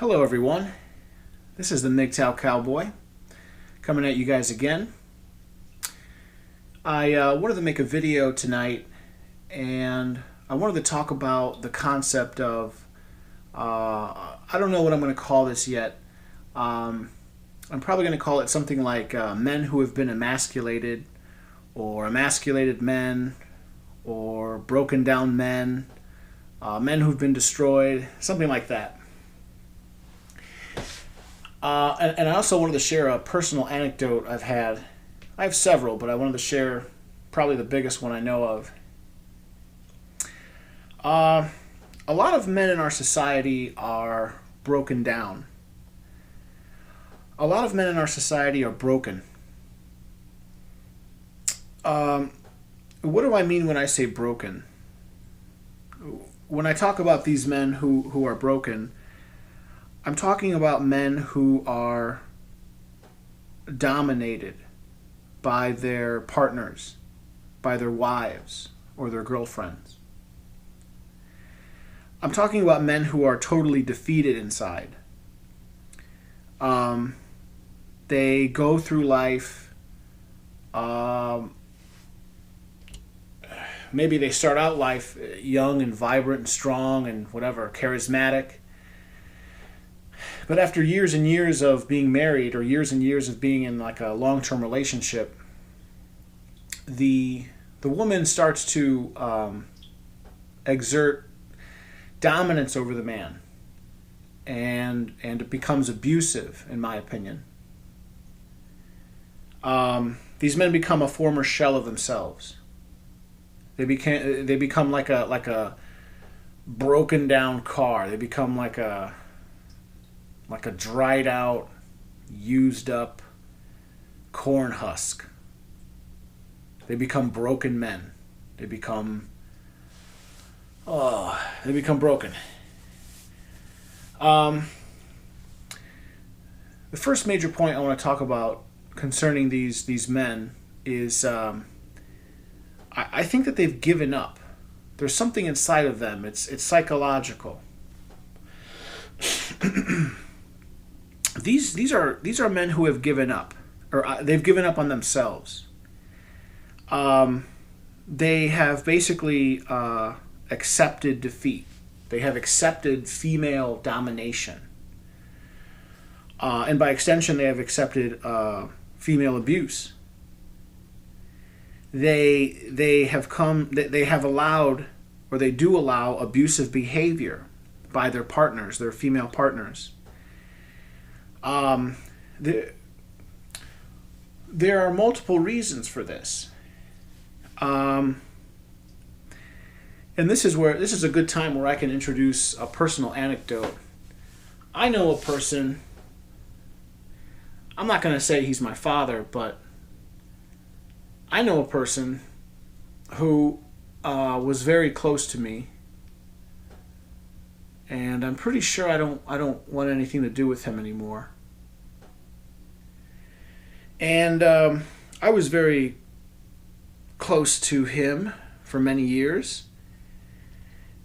Hello everyone, this is the Mgtow Cowboy coming at you guys again. I wanted to make a video tonight and I wanted to talk about the concept of, I don't know what I'm going to call this yet. I'm probably going to call it something like men who have been emasculated, or emasculated men, or broken down men, men who've been destroyed, something like that. And I also wanted to share a personal anecdote I've had. I have several, but I wanted to share probably the biggest one I know of. A lot of men in our society are broken down. A lot of men in our society are broken. What do I mean when I say broken? When I talk about these men who are broken, I'm talking about men who are dominated by their partners, by their wives or their girlfriends. I'm talking about men who are totally defeated inside. They go through life, maybe they start out life young and vibrant and strong and whatever, charismatic. But after years and years of being married, or years and years of being in like a long-term relationship, the woman starts to exert dominance over the man, and it becomes abusive, in my opinion. These men become a former shell of themselves. They become like a broken down car. They become like a dried out, used up corn husk. They become broken men. They become broken. The first major point I want to talk about concerning these men is I think that they've given up. There's something inside of them. It's psychological. These are men who have given up, or they've given up on themselves. They have basically accepted defeat. They have accepted female domination, and by extension, they have accepted female abuse. They have allowed, or they do allow, abusive behavior by their partners, their female partners. There are multiple reasons for this. And this is a good time where I can introduce a personal anecdote. I know a person, I'm not going to say he's my father, but I know a person who was very close to me, and I'm pretty sure I don't want anything to do with him anymore. And I was very close to him for many years,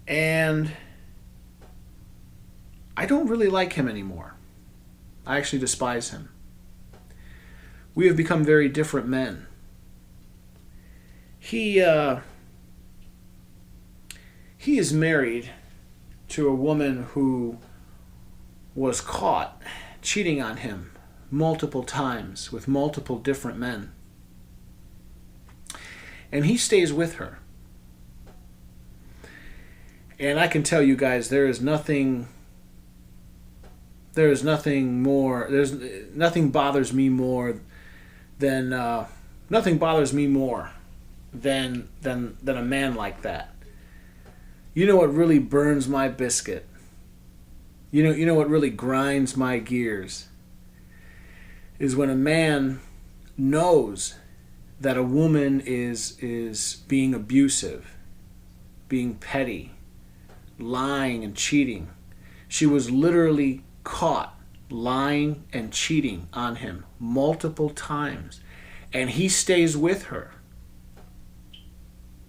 and I don't really like him anymore. I actually despise him. We have become very different men. He is married to a woman who was caught cheating on him multiple times with multiple different men. And he stays with her. And I can tell you guys, nothing bothers me more than a man like that. You know what really burns my biscuit? You know what really grinds my gears? Is when a man knows that a woman is being abusive, being petty, lying and cheating. She was literally caught lying and cheating on him multiple times, and he stays with her.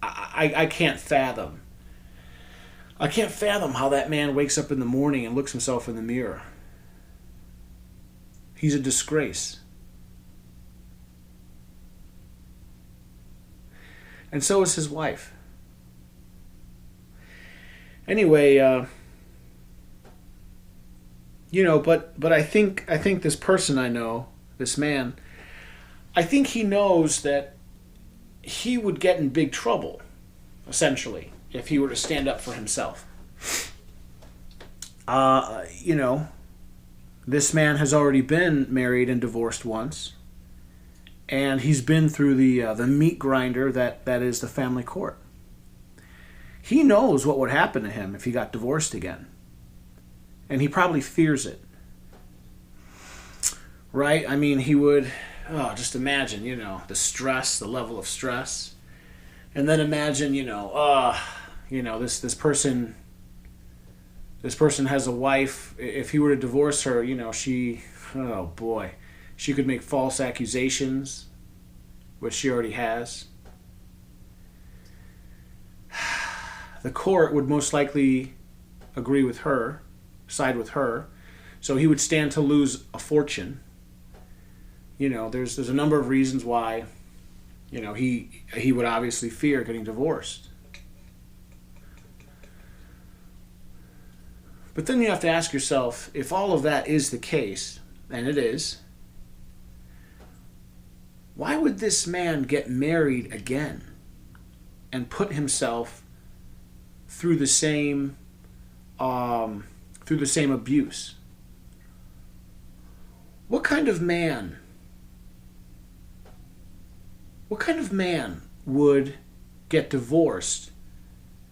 I can't fathom. I can't fathom how that man wakes up in the morning and looks himself in the mirror He's a disgrace. And so is his wife. Anyway, but I think this person I know, this man, I think he knows that he would get in big trouble, essentially, if he were to stand up for himself. This man has already been married and divorced once, and he's been through the meat grinder that is the family court. He knows what would happen to him if he got divorced again, and he probably fears it. Right? I mean, he would. Oh, just imagine, the stress, the level of stress, and then imagine, this person. This person has a wife. If he were to divorce her, she, oh boy, she could make false accusations, which she already has. The court would most likely agree with her, side with her, so he would stand to lose a fortune. There's a number of reasons why, he would obviously fear getting divorced. But then you have to ask yourself, if all of that is the case, and it is, why would this man get married again and put himself through the same abuse? What kind of man would get divorced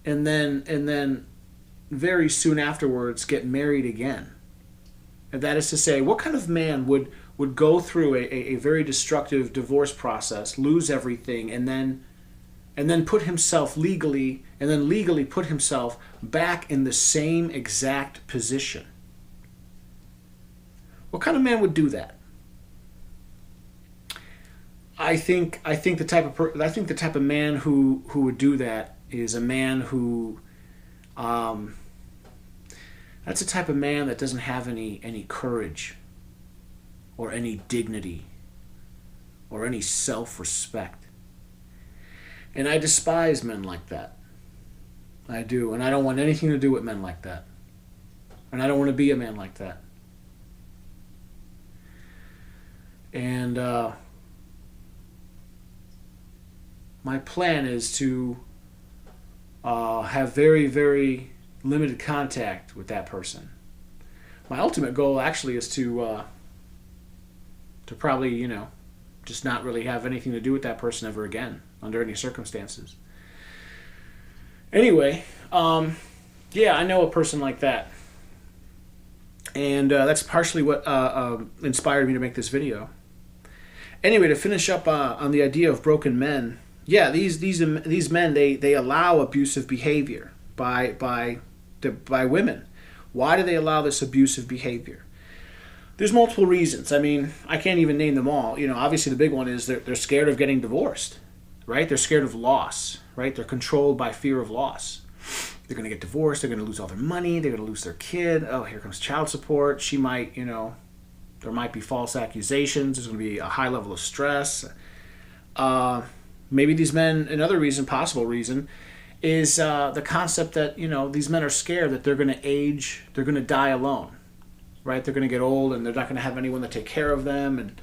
and then very soon afterwards get married again? And that is to say, what kind of man would go through a very destructive divorce process, lose everything, and then put himself legally put himself back in the same exact position? What kind of man would do that? I think the type of man who would do that is a man who that's a type of man that doesn't have any courage or any dignity or any self-respect. And I despise men like that. I do. And I don't want anything to do with men like that. And I don't want to be a man like that. And my plan is to have very, very limited contact with that person. My ultimate goal actually is to probably, just not really have anything to do with that person ever again, under any circumstances. Anyway, I know a person like that. And that's partially what inspired me to make this video. Anyway, to finish up on the idea of broken men, yeah, these men, they allow abusive behavior by women. Why do they allow this abusive behavior? There's multiple reasons. I mean, I can't even name them all. Obviously the big one is they're scared of getting divorced, right? They're scared of loss, right? They're controlled by fear of loss. They're going to get divorced. They're going to lose all their money. They're going to lose their kid. Oh, here comes child support. She might, there might be false accusations. There's going to be a high level of stress. Maybe these men, another reason, possible reason, is the concept that, these men are scared that they're going to age, they're going to die alone, right? They're going to get old and they're not going to have anyone to take care of them, and,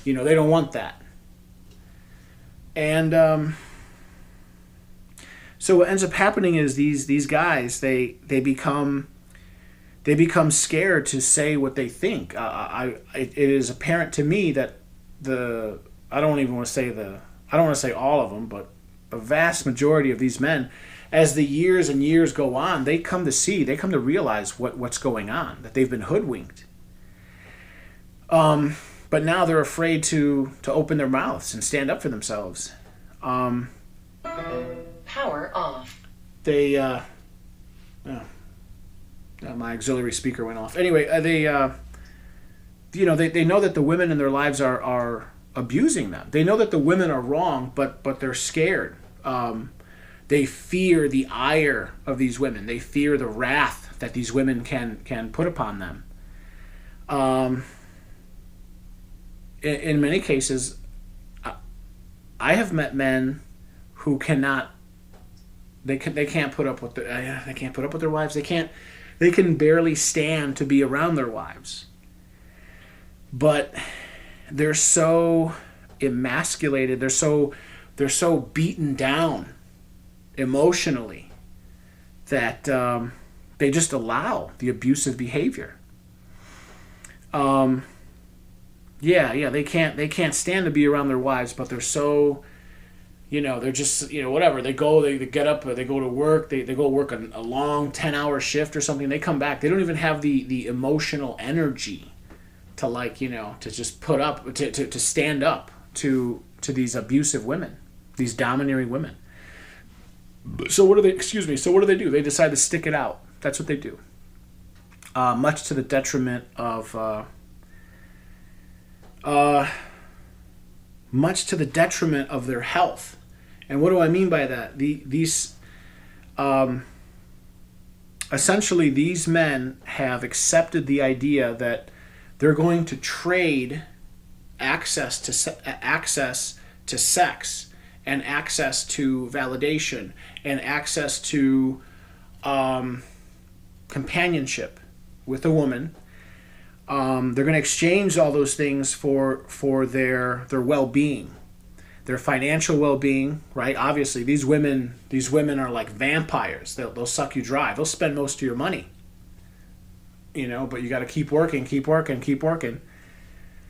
they don't want that. And so what ends up happening is these guys, they become scared to say what they think. It is apparent to me that I don't want to say all of them, but a vast majority of these men, as the years and years go on, they come to realize what's going on, that they've been hoodwinked. But now they're afraid to open their mouths and stand up for themselves. Power off. My auxiliary speaker went off. Anyway, they know that the women in their lives are abusing them. They know that the women are wrong, but they're scared. They fear the ire of these women. They fear the wrath that these women can put upon them. in many cases, I have met men who cannot. They can't put up with they can't put up with their wives. They can barely stand to be around their wives. But they're so emasculated. They're so beaten down emotionally that they just allow the abusive behavior. They can't stand to be around their wives, but they're so, they're just, whatever. They get up, they go to work, they go work a long 10-hour shift or something. They come back. They don't even have the emotional energy to to just put up, to stand up to these abusive women, these domineering women. So what do they do? They decide to stick it out. That's what they do. Much to the detriment of their health. And what do I mean by that? Essentially, these men have accepted the idea that they're going to trade access to sex and access to validation and access to companionship with a woman. They're going to exchange all those things for their well-being, their financial well-being, right? Obviously, these women are like vampires. They'll suck you dry. They'll spend most of your money, but you got to keep working.